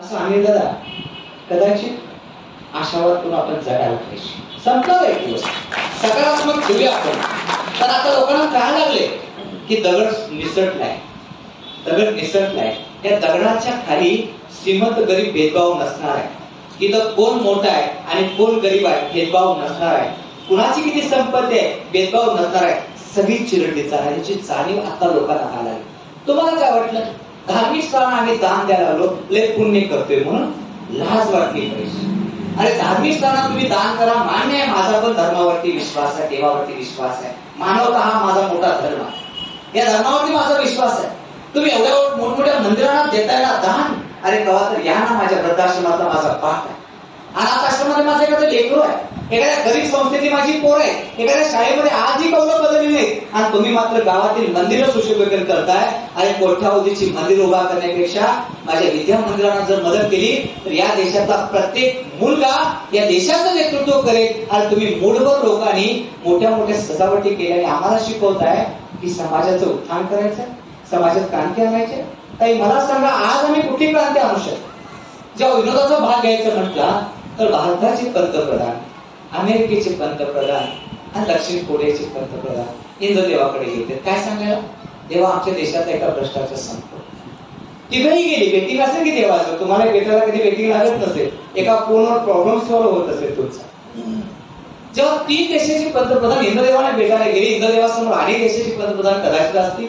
असं अनिल दादा कदाचित आशावादातून आपण जगायला पाहिजे. संपला एक दिवस सकारात्मक ठेवूया आपण. तर आता लोकांना काय लागले की दगड निसटलाय, दगड निसटलाय. त्या दगडाच्या खाली श्रीमंत गरीब भेदभाव नसणार आहे. इथं कोण मोठा आहे आणि कोण गरीब आहे भेदभाव नसणार आहे. कुणाची किती संपत्ती आहे भेदभाव नसणार आहे. सगळी चिरडली चालण्याची जाणीव आता लोकांना आली. तुम्हाला काय वाटलं धार्मिक स्थळांना आम्ही दान द्यायला लागलो लय पुण्य करतोय म्हणून लाज वाटली पाहिजे. अरे धार्मिक स्थळांना तुम्ही दान करा मान्य आहे. माझा पण धर्मावरती विश्वास आहे, देवावरती विश्वास आहे, मानवता हा माझा मोठा धर्म आहे, या धर्मावरती माझा विश्वास आहे. तुम्ही एवढ्या मोठमोठ्या मंदिरांना देतायला दान, अरे कवा तर या ना माझ्या वृद्धाश्रमातला माझा पाठ आहे, अनाथ आश्रमामध्ये माझं एखादं लेकरू आहे, एखाद्या गरीब संस्थेची माझी पोर आहे, एखाद्या शाळेमध्ये आजही कौलं बदलली नाही आणि तुम्ही मात्र गावातील मंदिरं सुशोभीकरण करताय. आणि कोट्यावधीची मंदिर उभा करण्यापेक्षा माझ्या विद्या मंदिरांना जर मदत केली तर या देशातला प्रत्येक मुलगा या देशाचं नेतृत्व करेल. आणि तुम्ही मूठभर लोकांनी मोठ्या मोठ्या सजावटी केल्याने आम्हाला शिकवताय की समाजाचं उत्थान करायचं, समाजात क्रांती आणायची. ताई मला सांगा आज आम्ही कुठली क्रांती आणू शकतो? जेव्हा विनोदाचा भाग घ्यायचा म्हटला तर भारताचे पंतप्रधान, अमेरिकेचे पंतप्रधान आणि दक्षिण कोरियाचे पंतप्रधान इंद्रदेवाकडे येते. काय सांगायला? देवा आमच्या देशातला एका भ्रष्टाचार संपतो. तिथेही गेली वेटिंग असेल की देवाचं, तुम्हाला भेटायला कधी वेटिंग लागत नसेल, एका फोनवर प्रॉब्लेम सॉल्व्ह होत असेल तुमचा. जेव्हा 3 देशाचे पंतप्रधान इंद्रदेवाला भेटायला गेले, इंद्रदेवासमोर अनेक देशाचे पंतप्रधान कदाचित असतील,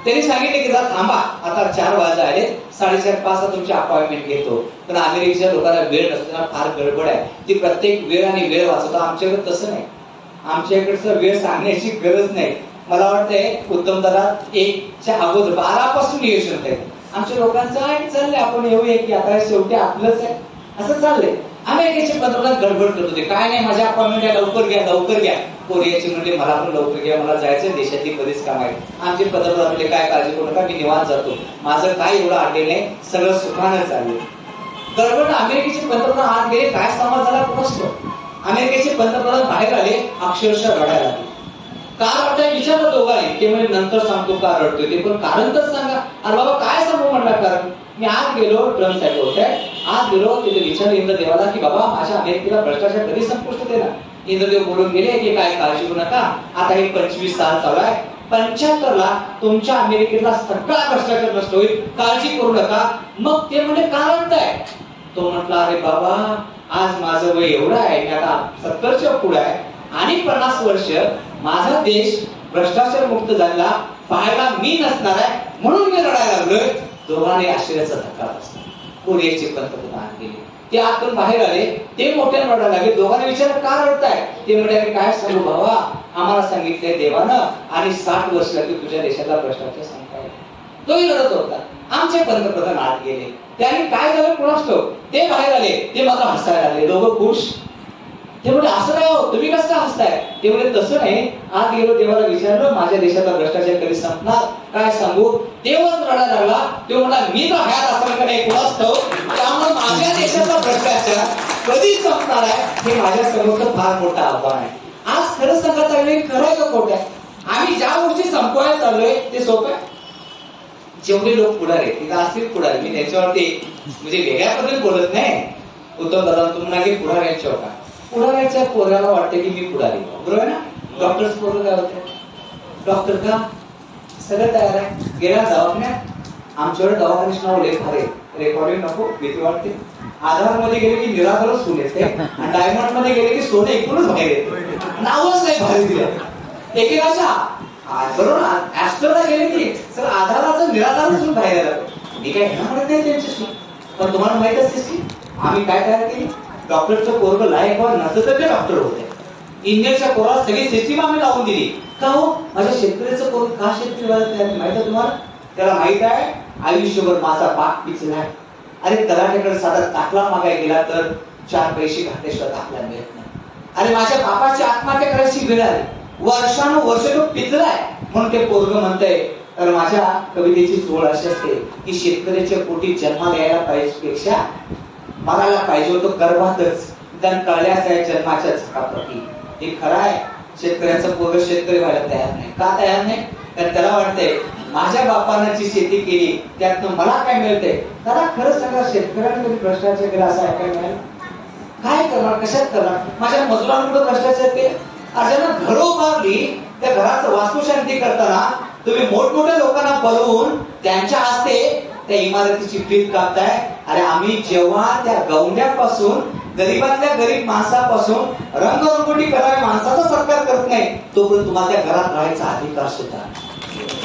त्यांनी सांगितले की जरा थांबा, आता 4 वाजता आले, 4:30 तुमची अपॉइंटमेंट घेतो. पण अमेरिकेच्या लोकांना वेळ नसताना फार गडबड आहे, ती प्रत्येक वेळ आणि वेळ वाचवतो. आमच्याकडे तसं नाही, आमच्याकडचं वेळ सांगण्याची गरज नाही. मला वाटतंय उत्तम दादा 1च्या अगोदर 12 पासून नियोजन आहे. आमच्या लोकांचं आहे चाललंय आपण येऊया की आता शेवटी आपलंच आहे असं चाललंय. अमेरिकेचे पंतप्रधान गडबड करत होते, काय नाही माझ्या अपॉइंटमेंट आहे, लवकर घ्या लवकर घ्या. कोरियाचे म्हणजे मला पण लवकर घ्या, मला जायचं देशातली बरीच काम आहे. आमचे पंतप्रधान म्हणजे काय काळजी करू नका, मी निवांत जातो, माझं काय एवढं अडलेलं नाही, सगळं सुखानं चालू. गडबड अमेरिकेचे पंतप्रधान आत गेले, काय समाज झाला कुणास. अमेरिकेचे पंतप्रधान बाहेर आले, अक्षरशः रडायला लागले. का रडताय विचारलं दोघांनी, ते म्हणजे नंतर सांगतो का रडतोय ते, पण कारण तर सांगा. अरे बाबा काय सांगू म्हणला कारण. मी आज गेलो ट्रम्प साहेब होते, आज गेलो तिथे विचारलं इंद्रदेवाला की बाबा माझ्या अमेरिकेला भ्रष्टाचार कधी संपुष्ट देणार. इंद्रदेव बोलून गेले की काय काळजी करू नका, आता हे 25 साल चालू आहे, 75ला तुमच्या अमेरिकेतला सगळा भ्रष्टाचार नष्ट होईल, काळजी करू नका. मग ते म्हणजे कारण काय. तो म्हटला अरे बाबा आज माझं वय एवढं आहे की आता 70च्या पुढे आहे आणि 50 वर्ष माझा देश भ्रष्टाचार मुक्त झाला पाहायला मी नसणार आहे म्हणून मी रडायला लागलोय. दोघांनी आश्चर्याचा धक्का बसला. कोरियाचे पंतप्रधान गेले, ते आतून बाहेर आले, ते मोठ्याने रडायला लागले. दोघांनी विचारलं का रडताय. ते म्हणाले काय सांगू बाबा, आम्हाला सांगितलंय देवानं आणि 60 वर्ष लागली तुझ्या देशातला भ्रष्टाचार सांगताय. तोही रडत होता. आमचे पंतप्रधान आत गेले, त्यांनी काय झालं कुणास ठाऊक, ते बाहेर आले, ते मात्र हसायला लागले. दोघं खुश. ते म्हणजे असं काय हो तुम्ही कसं हसताय. ते म्हणजे तसं नाही, आज गेलो देवाला विचारलं माझ्या देशातला भ्रष्टाचार कधी संपणार, काय सांगू. देवच रडायला लागला. तो म्हणला मी तर हयात असणार का नाही कुणास ठाऊक, त्यामुळे माझ्या देशाचा भ्रष्टाचार कधी संपणार आहे हे माझ्या समोरचं फार मोठं आव्हान आहे. आज खरं सांगत आहे खरंय का खोटं आहे. आम्ही ज्या गोष्टी संपवायला चाललोय ते सोपं आहे. जेवढे लोक पुढारी तिथं असतील पुढारी, मी त्याच्यावरती म्हणजे वेगळ्या पद्धतीने बोलत नाही. उत्तम दादा तुम्हाला की पुढाऱ्यांच्या होता, पुढाऱ्याच्या पोराला वाटते की मी पुढारी बरोबर ना. डॉक्टर्स पोरं काय होते, डॉक्टर का सगळं तयार आहे, गेला दवाखान्यात. आमच्याकडे दवाखान्याचे नाव लय फार आहे, रेकॉर्डिंग नको भीती वाटते. आधार मध्ये गेले की निराधारच सोने येते आणि डायमंड मध्ये गेले की सोने एकूणच बाहेर येते. नावच नाही भारी दिलं एकेकाच्या. बरोबर ऍस्ट्रोला गेले की सर आधाराचं निराधार बाहेर आलं. मी काय म्हणत नाही त्यांच्याशी, पण तुम्हाला माहित असतेस की आम्ही काय तयार केली. डॉक्टरचं पोरग लायक वर नसतं तर ते डॉक्टर होते. इंजिनियरच्या पोराला सगळी सिस्टीम आम्ही लावून दिली. का हो माझ्या शेतकऱ्याचं पोरग का शेतकरी माहित आहे तुम्हाला. त्याला माहित आहे आयुष्यभर माझा पाक पिचलाय. अरे तलाठ्याकडे साधा दाखला मागायला गेला तर 4 पैसे घातल्याशिवाय दाखला मिळत नाही. अरे माझ्या बापाची आत्महत्या करायची वेळ आली, वर्षानुवर्ष तो पिचलाय म्हणून ते पोरग म्हणतंय. तर माझ्या कवितेची जोड अशी असते की शेतकऱ्याच्या पोटी जन्माला यायला पाहिजे पेक्षा मरायला पाहिजे होतो गर्भातच, त्यानं कळल्यास आहे जन्माच्या झकाप्रती. हे खरं आहे. शेतकऱ्याचं पोरग शेतकरी व्हायला तयार नाही. का तयार नाही, तर त्याला वाटतंय माझ्या बापानं जी शेती केली त्यातनं मला काय मिळतंय? दादा खरं सांगा, शेतकऱ्यांमध्ये भ्रष्टाचार केला असं ऐकायला मिळालं? काय करणार, कशात करणार? माझ्या मजुरांकडे भ्रष्टाचार केले. अचानक घरं उभारली, त्या घराचं वास्तुशांती करताना तुम्ही मोठमोठ्या लोकांना बोलवून त्यांच्या हस्ते त्या इमारतीची फीत काढताय. अरे आम्ही जेव्हा त्या गौंड्यापासून, गरीबातल्या गरीब माणसापासून रंगरंगोटी करणाऱ्या माणसाचा सत्कार करत नाही, तोपर्यंत तुम्हाला त्या घरात राहायचा अधिकार सुद्धा.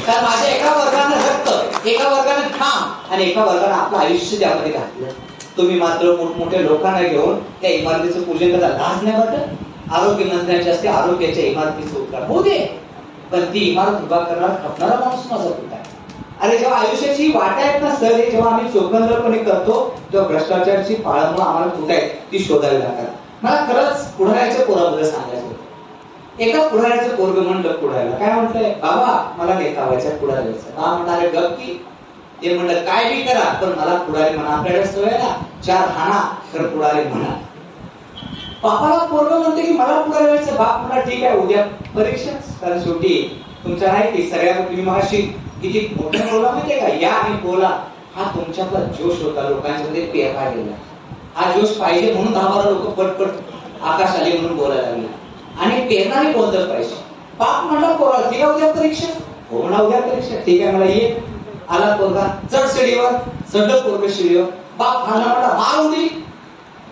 कारण माझ्या एका वर्गानं रक्त, एका वर्गानं घाम आणि एका वर्गानं आपलं आयुष्य त्यामध्ये घातलं. तुम्ही मात्र मोठमोठ्या लोकांना घेऊन त्या इमारतीचं पूजन करता. लाज नाही वाटत? आरोग्य मंत्र्यांच्या असते आरोग्याच्या इमारतीचं उद्घाटन होऊ दे, पण ती इमारत उभा करणारा खपणारा माणूस माझा कुठे आहे? अरे जेव्हा आयुष्याची वाटा आहेत ना सर, हे जेव्हा आम्ही चोखंदरपणे करतो तेव्हा भ्रष्टाचाराची पाळंमुळं आम्हाला कुठे आहे ती शोधावी लागतात. मला खरंच पुढाऱ्याच्या पोराबद्दल सांगायचं होतं. एका पुढाऱ्याचं पोरग म्हणलं पुढाऱ्याला, काय म्हटलंय? बाबा मला नेता व्हायचं, पुढारी व्हायचं. हा म्हणाले गप्पी. ते म्हणलं काय बी करा पण मला पुढारी म्हणा. आपल्याकडे सवय ना, 4 हाणा तर पुढारी म्हणा. बापाला पोरग म्हणते की मला पुढारी व्हायचं. बाप म्हणा ठीक आहे उद्या परीक्षा, कारण शेवटी तुमच्या नाही की सगळ्या तुम्ही मगाशी किती मोठ्या बोला माहितीये का, या आणि बोला हा तुमच्यातला जोश होता, लोकांच्यामध्ये पेरला गेला. हा जोश पाहिजे म्हणून 10-12 लोक पटपट आकाश आले म्हणून बोलायला लागले. आणि पेरणारी बोलत पाहिजे. बाप म्हणला पोरा तिला उद्या परीक्षा, हो म्हणा उद्या परीक्षा, ठीक आहे मला ये. आला पोरगा, चढ शिडीवर, चढलं पोरग शिडीवर. बाप म्हणला मार उडी.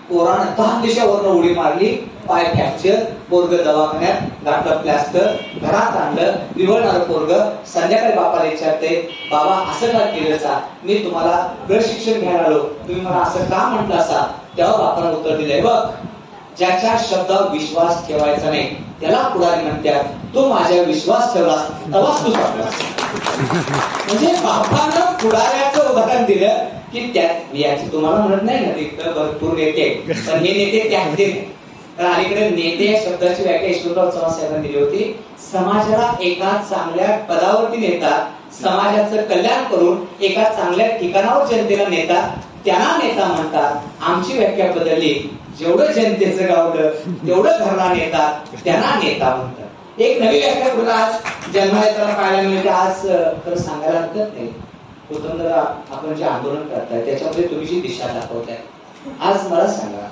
पोरानं 10 दिशावरनं उडी मारली, पाय फ्रॅक्चर, पोरग दवाखान्यात, घातलं प्लास्टर, घरात आणलं. निवडणार पोरग संध्याकाळी बापाला विचारते, बाबा असं का केलं सा? मी तुम्हाला प्रशिक्षण घ्यायला आलो, तुम्ही मला असं का म्हटलं असा? तेव्हा बापाला उत्तर दिलंय, बघ ज्याच्या शब्दावर विश्वास ठेवायचा नाही त्याला पुढारी म्हणतात. तो माझ्या विश्वास ठेवला तवाच तू सापडलास. म्हणजे बापानं पुढाऱ्याचं उदाहरण दिलं की त्यात याची तुम्हाला म्हणत नाही ना, तिथं भरपूर नेते पण हे नेते त्यातले नाही. तर अलीकडे नेते या शब्दाची व्याख्या यशवंतराव चव्हाण साहेबांनी दिली होती. समाजाला एका चांगल्या पदावरती नेतात, समाजाचं कल्याण करून एका चांगल्या ठिकाणावर जनतेला नेतात, त्यांना नेता म्हणतात. आमची व्याख्या बदलली, जेवढं जनतेचं गावलं तेवढं घरला नेतात, त्यांना नेता म्हणतात. एक नवी व्याख्या कुठं आज जन्माला पाहायला मिळते. आज खरं सांगायला हरकत नाही, स्वतंत्र आपण जे आंदोलन करताय त्याच्यामध्ये तुम्ही जी दिशा दाखवताय, आज मला सांगा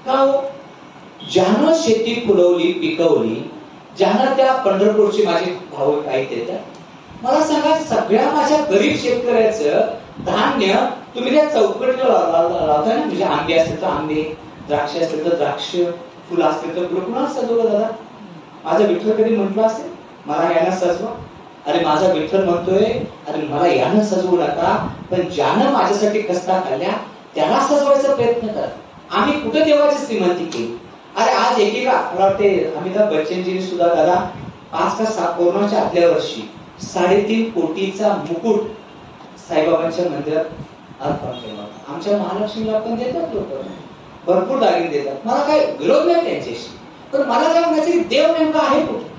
का हो, ज्यानं शेती फुलवली पिकवली, ज्यानं त्या पंढरपूरची माझी भाऊ काही देतात, मला सांगा सगळ्या माझ्या गरीब शेतकऱ्याचं धान्य तुम्ही त्या चौकटीला लावताय ना. म्हणजे आंबे असतील तर आंबे, द्राक्ष असतील तर द्राक्ष, फुलं असतील तर फुलं. कुणाला सजवलं दादा? माझा विठ्ठल कधी म्हटलं असेल मला यानं सजवा? अरे माझा विठ्ठल म्हणतोय अरे मला यानं सजवू नका, पण ज्यानं माझ्यासाठी कष्टा काढल्या त्याला सजवायचा प्रयत्न कर. आम्ही कुठे देवाची श्रीमंती केली? अरे आज एकेका मला वाटते अमिताभ बच्चनजींनी सुद्धा दादा 5 का 6 कोरोनाच्या आदल्या वर्षी 3.5 कोटीचा मुकुट साईबाबांच्या मंदिरात अर्पण केला होता. आमच्या महालक्ष्मीला पण देतात लोक, भरपूर दागिने देतात. मला काय विरोध नाही त्यांच्याशी, पण मला काय म्हणायचं की देव नेमका आहे कुठे?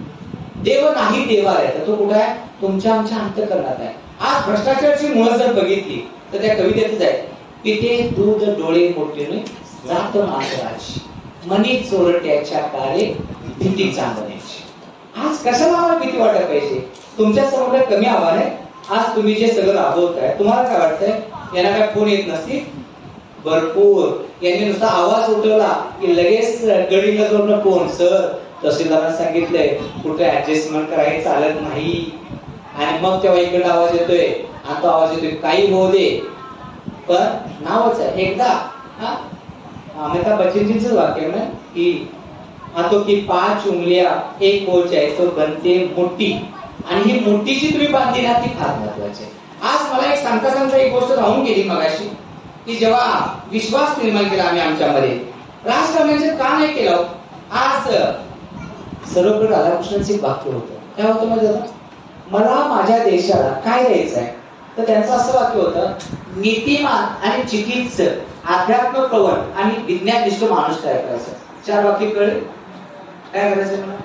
देव नाही देवा आहे, तो कुठे आहे? तुमच्या आमच्या अंतःकरणात आहे. आज भ्रष्टाचाराची मुळं जर बघितली तर त्या कवितेतच आहे, पिते दूध डोळे मोठे जात मांजराची, मनी चोरट्याच्या काळे भीती चांदण्याची. आज कशाला मला भीती वाटायला पाहिजे? तुमच्या समोर कमी आव्हान आहे. आज तुम्ही जे सगळं राबवताय, तुम्हाला काय वाटतंय यांना काय फोन येत नसतील? भरपूर. यांनी नुसता आवाज उठवला की लगेच गडीला जोडणं फोन, सर तहसीलदारांना सांगितलंय कुठे ऍडजस्टमेंट करायला चालत नाही. आणि मग तेव्हा इकडे आवाज येतोय आणि तो आवाज येतोय काही होऊ दे पण नावच आहे एकदा. अमिताभ बच्चनजींच वाक्य ना की हाथों की 5 उंगलियां एक हो जाए तो बनते मोठी, आणि ही मोठीची तुम्ही बांधली ना ती फार महत्वाची आहे. आज मला एक सांगता एक गोष्ट राहून गेली मगाशी, की जेव्हा विश्वास निर्माण केला आम्ही आमच्यामध्ये, राजकारणाचे का नाही केलं? आज सर्वकडे राधाकृष्णांचे वाक्य होतं. काय होतं माहिती आहे? मला माझ्या देशाला काय द्यायचं आहे? तर त्यांचं असं वाक्य होतं, नीतिमान आणि चिकित्सक, अध्यात्म प्रवण आणि विज्ञाननिष्ठ माणूस तयार करायचा. 4 वाक्य कळले? काय करायचं मला?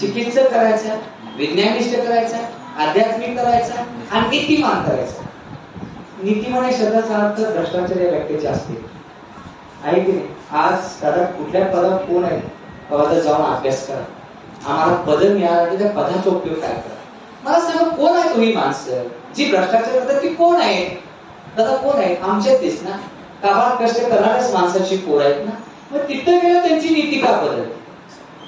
चिकित्सक करायचा, विज्ञाननिष्ठ करायचा, आध्यात्मिक करायचा आणि नीतिमान करायचा. नीतिमान या शब्दाचा अर्थ भ्रष्टाचार या व्यक्तीचे असते आहे की नाही? आज दादा कुठल्या पदावर कोण आहे? बाबा जाऊन अभ्यास करा. आम्हाला पद मिळाला त्या पदाचा उपयोग काय करा? मला सांगा कोण आहे तुम्ही माणसं जी भ्रष्टाचार करतात ती कोण आहे? दादा कोण आहे? आमच्यातलीच ना, काबाड कष्ट करणाऱ्याच माणसाची पोर आहेत ना. मग तिथे गेलं त्यांची नीती का बदलते?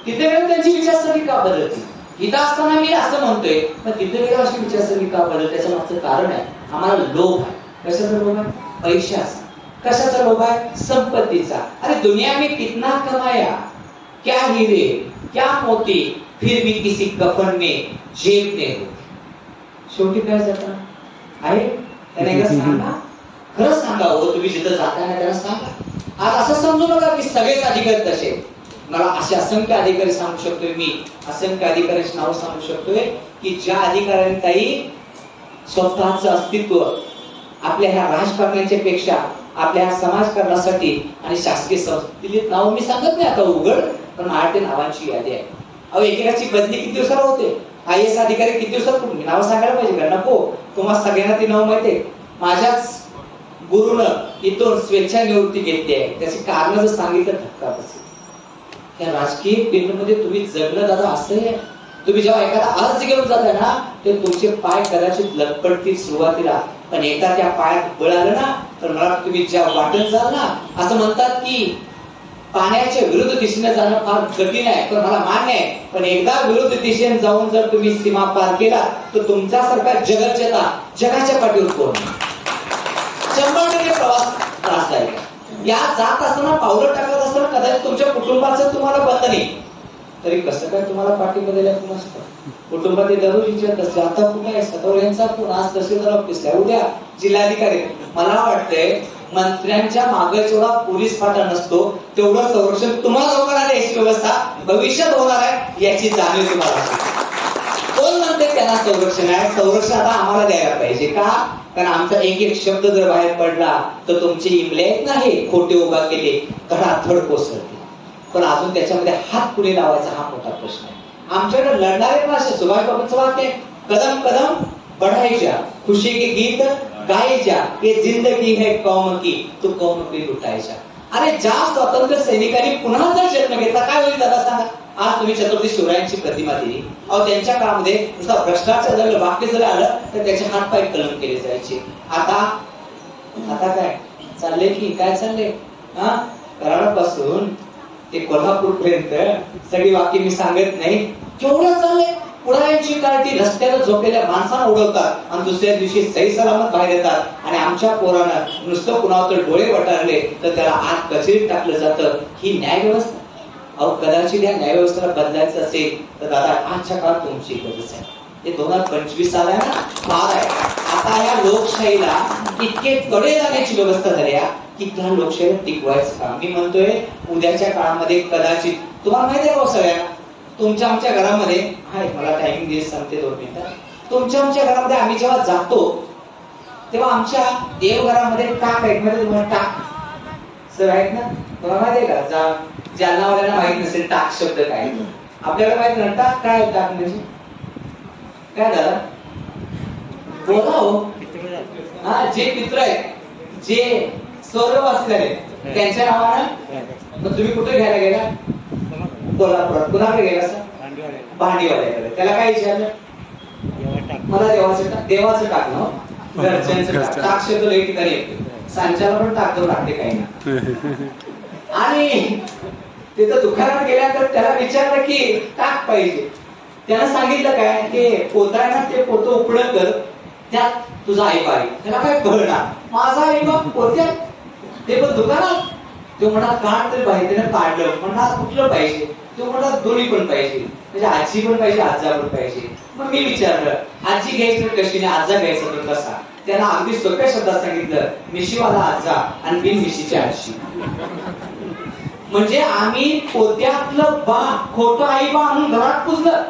तिथे गेलं त्यांची विचारसरणी का बदलते? इथं असताना मी असं म्हणतोय, पण तिथे गेलं अशी विचारसरणी का बदलते? त्याचं मागचं कारण आहे आम्हाला लोभ आहे. कशाचा लोभ आहे? पैशाचा. कशाचा लोभ आहे? संपत्तीचा. अरे दुनिया में कितना कमाया, क्या हीरे क्या मोती, फिर भी किसी कफन में जेब नहीं होती. शेवटी काय जातं आहे त्याने एकदा सांगा, खरंच सांगा हो, तुम्ही जिथं जाताय ना त्याला सांगा. आज असं समजू नका की सगळेच अधिकारी तसे. मला असे असंख्य अधिकारी सांगू शकतोय, मी असंख्य अधिकाऱ्यांची नाव सांगू शकतोय की ज्या अधिकाऱ्यांनी काही स्वतःचं अस्तित्व आपल्या ह्या राजकारण्याच्या पेक्षा आपल्या ह्या समाजकारणासाठी आणि शासकीय संस्थेतील नाव मी सांगत नाही आता उघड, पण माझ्या नावांची यादी आहे. अहो एकेकाची बदली किती दिवसाला होते? IAS अधिकारी किती दिवसात? तुम्ही नाव सांगायला पाहिजे का? नको. तुम्हाला सगळ्यांना ती नाव माहितीये. माझ्याच गुरुनं इथून स्वेच्छा निवृत्ती घेतली आहे. त्याची कारण जर सांगितलं धक्का बसेल. त्या राजकीय पिंडमध्ये तुम्ही जगणं दादा असं आहे. तुम्ही जेव्हा एखादा अर्ज घेऊन जाता ना, ते तुमचे पाय कदाचित लटपटतील सुरुवातीला, पण एकदा त्या पायात बळ आलं ना, तर मला तुम्ही ज्या वाटत जाल ना, असं म्हणतात की पाण्याच्या विरुद्ध दिशेने जाणं फार कठीण आहे, पण मला मान्य आहे. पण एकदा विरुद्ध दिशेने जाऊन जर तुम्ही सीमा पार केला तर तुमच्यासारखा जगज्जेता जगाच्या पाठीवर कोण? 100% प्रवास त्रासदायक. या जात असताना पावलं टाकत असताना कदाचित तुमच्या कुटुंबाचं तुम्हाला बंधन तरी कसं काय तुम्हाला पाठीमध्ये लागत नसतं. कुटुंबात दररोज विचारत असते, आता कुठे आहे सदोऱ्यांचा फोन, आज तहसीलदार ऑफिसला, उद्या जिल्हाधिकारी. मला वाटतंय मंत्र्यांच्या मागे जेवढा पोलीस फाटा नसतो तेवढं संरक्षण तुम्हाला लोकांना द्यायची व्यवस्था भविष्यात होणार आहे याची जाणीव तुम्हाला. कोण म्हणते त्यांना संरक्षण आहे? संरक्षण आता आम्हाला द्यायला पाहिजे का? कारण आमचा एक एक शब्द जर बाहेर पडला तर तुमचे इमले आहेत नाही खोटे उभा केले धडाधड कोसळते. पण अजून त्याच्यामध्ये हात कुणी लावायचा हा मोठा प्रश्न आहे. आमच्याकडे लढणारे भाषा सुभाष बाबूंचं वाक्य आहे, कदम कदम बढ़ाईजा, खुशी के गीत गायजा, ये जिंदगी है कौम की, तो कौम की लुटायजा. अरे ज्या स्वातंत्र्य सैनिकांनी पुन्हा जर जन्म घेतला काय होईल दादा सांगा? आज तुम्ही छत्रपती शिवरायांची प्रतिमा दिली, अहो त्यांच्या काळामध्ये नुसता भ्रष्टाचार जर वाक्य जर आलं तर त्याचे हातपाय कलम केले जायचे. आता काय चालले की काय चालले? कराडापासून ते कोल्हापूर पर्यंत सगळी वाक्य मी सांगत नाही, केवढं चाललंय. पुढाऱ्यांची कार्टी रस्त्यावर झोपलेल्या माणसांना उडवतात आणि दुसऱ्या दिवशी सही सलामत बाहेर येतात. आणि आमच्या पोरानं नुसतं कुणावर तर डोळे वटारले तर त्याला आत कचेरीत टाकलं जातं. ही न्याय व्यवस्था? अहो कदाचित या न्याय व्यवस्थेला बदलायचं असेल तर दादा आजच्या काळात तुमची गरज आहे. हे 2025 साल आहे ना, फार आहे. आता या लोकशाहीला इतके कडे जाण्याची व्यवस्था झाली की त्या लोकशाहीला टिकवायचं काम. मी म्हणतोय उद्याच्या काळामध्ये कदाचित तुम्हाला माहिती आहे का सगळ्यांना, तुमच्या आमच्या घरामध्ये हाय, मला टायमिंग दिस सांगते 2 मिनिटं. तुमच्या आमच्या घरामध्ये आम्ही जेव्हा जातो तेव्हा आमच्या देवघरामध्ये टाक आहेत, म्हणजे तुम्हाला टाक सर आहेत ना, तुम्हाला माहिती आहे का? जालनावाल्यांना माहित नसेल टाक शब्द काय, आपल्याला माहित नाही टाक काय टाक म्हणजे काय झालं बोला हो. हा जे पित्र आहेत, जे स्वर्गवासी झाले त्यांच्या नावानं मग तुम्ही कुठे घ्यायला गेला? कोल्हापुरात. कुणाकडे गेला सर? भांडीवाल्याकडे. त्याला काय विचारलं? मला देवाचं टाक ना, घरच्यांचं टाक. टाक शब्द लई ठिकाणी येतो, सांच्याला पण टाकतो लागते काही ना. आणि तिथं दुकानात गेल्यानंतर त्याला विचारलं की टाक पाहिजे. त्यानं सांगितलं काय की पोताना ते पोतं उपडं कर, त्यात तुझा आई पाहिजे. त्याला काय कळणार, माझा आई बाप पोत्यात, ते पण दुकानात. तो म्हणा काढ तरी पाहिजे. त्याने काढलं. म्हणा कुठलं पाहिजे? तो म्हणा दोन्ही पण पाहिजे, म्हणजे आजी पण पाहिजे आजा पण पाहिजे. मग मी विचारलं आजी घ्यायचं कशी नाही, आजा घ्यायचा तर कसा? त्याला अगदी सोप्या शब्दात सांगितलं, मिशीवाला आजा आणि बिन मिशीची आजी. म्हणजे आम्ही पोत्यातलं बा खोटं आई बा आणून घरात पुजलं.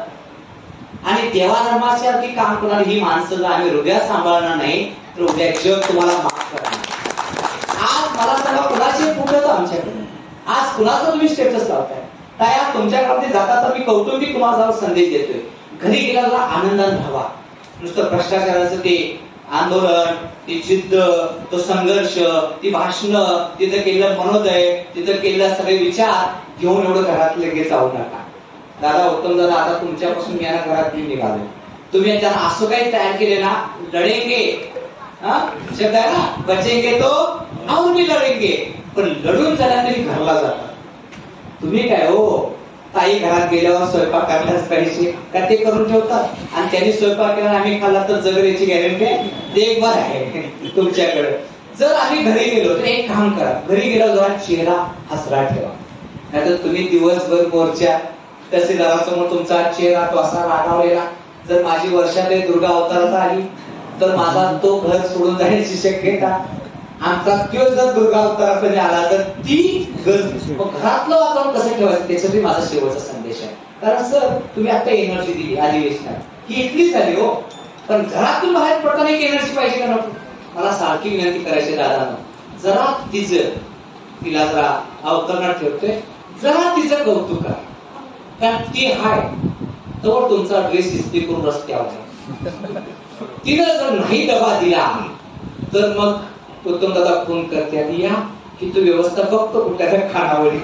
आणि देवा धर्मासारखी काम करणारी ही माणसं जर आम्ही हृदयात सांभाळणार नाही तर उद्या जग तुम्हाला माफ करणार. आज मला सांगा कुणाचे कुठं आमच्याकडे आज कुणाचा तुम्ही स्टेटस लावताय? काय आज तुमच्या घरामध्ये जाता तर मी कौटुंबिक तुम्हाला संदेश देतोय, घरी गेला आनंदात राहावा. नुसतं भ्रष्टाचाराचं ते आंदोलन, ती जिद्द, तो संघर्ष, ती भाषण, तिथं केलेलं मनोदय, तिथं केलेला सगळे विचार घेऊन एवढं घरात लगेच जाऊ नका. दादा उत्तम दादा, आता तुमच्यापासून मी घरात मी निघालो. तुम्ही त्यांना असं काही तयार केले ना, लढेंगे, शब्द आहे ना, बचेंगे तो और भी लढेंगे, पण लढून झाल्यानंतर घरला जातात. तुम्ही काय हो, ताई घरात गेल्यावर स्वयंपाक करायलाच पाहिजे का ते करून ठेवतात आणि त्यांनी स्वयंपाक केला आम्ही खाल्ला तर जगण्याची गॅरंटी ते एक बार आहे तुमच्याकडे. जर आम्ही घरी गेलो तर एक काम करा, घरी गेलो जरा चेहरा हसरा ठेवा, नाहीतर तुम्ही दिवसभर मोर्चा तहसीलदारासमोर तुमचा चेहरा तो असा रागावलेला. जर माझी वर्षात दुर्गा अवतारात आली तर माझा तो घर सोडून जाण्याची शक्यता. आमचा किंवा जर दुर्गा अवतारामध्ये आला तर ती घरातलं वातावरण कसं ठेवायचं त्याच्यासाठी माझा शेवटचा संदेश आहे. कारण सर तुम्ही आता एनर्जी दिली अधिवेशनात ही इतकीच झाली हो, पण घरातून बाहेर पडताना एक एनर्जी पाहिजे का नको. मला सारखी विनंती करायची दादांना, जरा तिला जरा अवतरणात ठेवतोय, जरा तिचं कौतुक करा, कारण ती हाय तर तुमचा ड्रेस इस्त्री करून रस्त्यावर आहे. तिनं जर नाही डबा दिला तर मग उत्तम दादा फोन करते या की तू व्यवस्था बघतो कुठल्या खानावळी.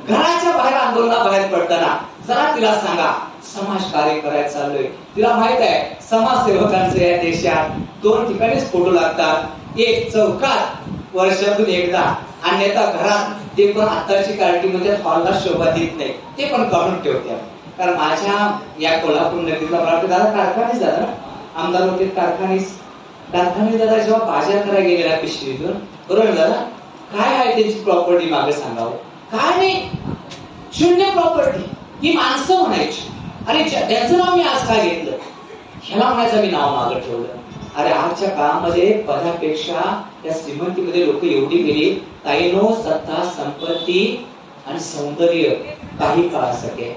घराच्या बाहेर आंदोलनाबाहेर पडताना जरा तिला सांगा समाज कार्य करायला चाललोय. तिला माहित आहे समाजसेवकांचे या देशात 2 ठिकाणीच फोटो लागतात, एक चौकात वर्षातून एकदा, अन्यथा घरात, ते पण आताची कार्टीमध्ये हॉलला शोभा देत नाही, ते पण काढून ठेवते. कारण माझ्या या कोल्हापूर नगरीतला मला दादा कारखानेच दादा आमदार होते, कारखाने दादा जेव्हा बाजार करायला गेलेला पिशवीतून, बरोबर दादा, काय आहे त्यांची प्रॉपर्टी मागे सांगावं, काय नाही, शून्य प्रॉपर्टी. ही माणसं म्हणायची अरे त्याचं नाव मी आज काय घेतलं, ह्याला म्हणायचं मी नाव मागे ठेवलं. अरे आजच्या काळामध्ये पदापेक्षा त्या श्रीमंतीमध्ये लोक एवढी गेली, ताईनो सत्ता, संपत्ती आणि सौंदर्य काही काळासाठी